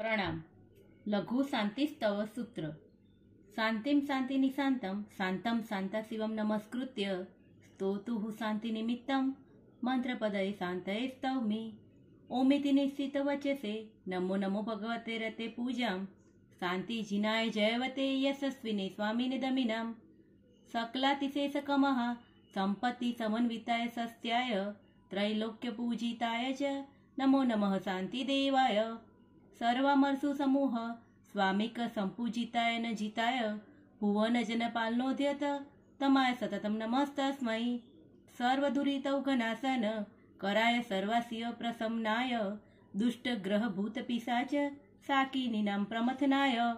प्रणाम। लघु शांति स्तव सूत्र। शांतिम शांति निशांतम शांतम शांता शिवम नमस्कृत्य स्तोतुः शांति निमित्तम मंत्रपदये शांतये स्तौमि। ओमिति निश्चित वचसे नमो नमो भगवते रते पूजां शांति जिनाय जयवते यशस्विने स्वामिने दमिनां सकलातिशेषकमः संपत्ति समन्विताय सस्याय त्रैलोक्य पूजिताय च नमो नमः शांति देवाय। सर्वामर्षु समूह स्वामिक संपूजिताय न जिताय भुवन जन पालनोद्यत तमाय सततम नमस्तस्मै। सर्वदुरितौघनाशन कराय सर्वासिय प्रसन्नाय दुष्ट ग्रह भूत पिशाच साकिनीनां प्रमथनाय।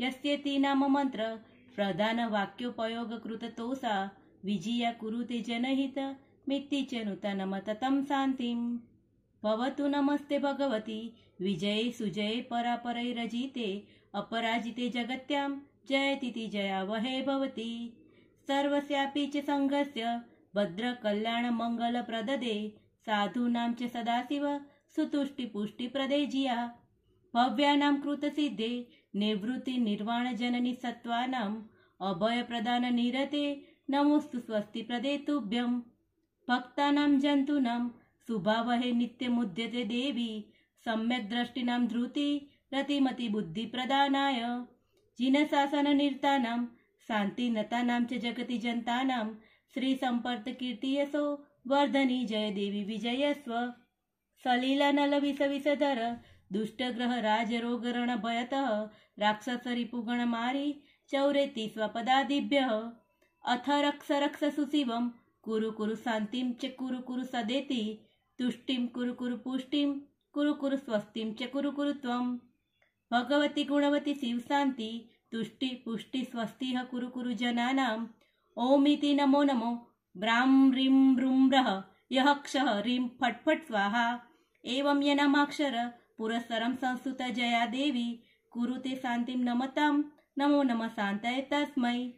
यस्येति नाम मंत्र प्रधान वाक्योपयोग कृततोषा विजया कुरुते जनहित मित्ति च नूतनमत तं शान्तिं। भवतु नमस्ते भगवती विजये सुजये परापरैरजिते अपराजिते जगत्यां जयतीति जया वहे भवति। सर्वस्यापि च संघस्य भद्र कल्याण मंगल प्रददे साधूनां च सदाशिव सुतुष्टि पुष्टि प्रदे जिया। भव्यानां कृत सिद्धे निवृत्ति निर्वाण जननी सत्त्वानां अभय प्रदान निरते नमोस्तु स्वस्ति प्रदे तुभ्यं। भक्तानां जन्तूनां शुभावहे नित्यमुद्यते देवी सम्यक् दृष्टिनां धृति रतिमति बुद्धि प्रदानाय। जिनशासन निरतानां शान्तिनतानां च जगति जन्तानां श्री संपर्त कीर्ति यशो वर्धनी जय देवी विजयस्व। सलीला नल विष विषधर दुष्टग्रह राजरोग रण भयतः राक्षस रिपुगण मारी चौरेति स्वपदादिभ्यः। अथ रक्ष रक्ष सुशिवं कुरु कुरु शान्तिं च कुरु कुरु सदेति तुष्टिं कुरु कुरु पुष्टिं कुरु कुरु स्वस्तिं च कुरु कुरु त्वं। भगवती गुणवती शिव शांति तुष्टि पुष्टि स्वस्तिः कुरु कुरु जनानां। ओमिति नमो नमो ब्रां ह्रीं ब्रूं ब्रः यः क्षः ह्रीं फट् फट् स्वाहा। एवं यनामाक्षर पुरस्सरं संस्तुत जया देवी कुरुते शान्तिं नमतां नमो नमः शान्तये तस्मै।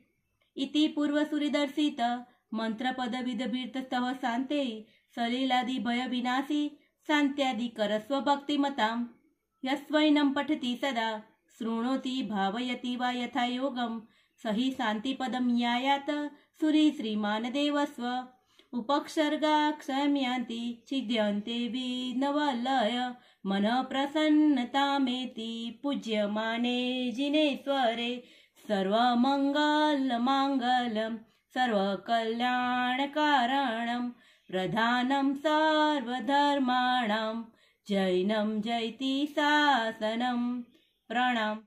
इति पूर्वसूरिदर्शित मंत्रपद विदभीर्तस्तव शान्ते सलीलादि भय विनाशी शान्त्यादि करस्व भक्तिमतां। यस्वैनं पठति सदा शृणोति भावयति वा यथा योगं सहि शान्तिपदं यायात सूरि श्रीमान् देवस्व। उपसर्गाक्षयं छिद्यन्ते विघ्नवलय मनः प्रसन्नतामेति पूज्यमाने जिनेश्वरे। सर्वमङ्गलमाङ्गलं सर्वकल्याणकारणं प्रधानं सर्वधर्माणां जैनं जयति शासनं। प्रणाम।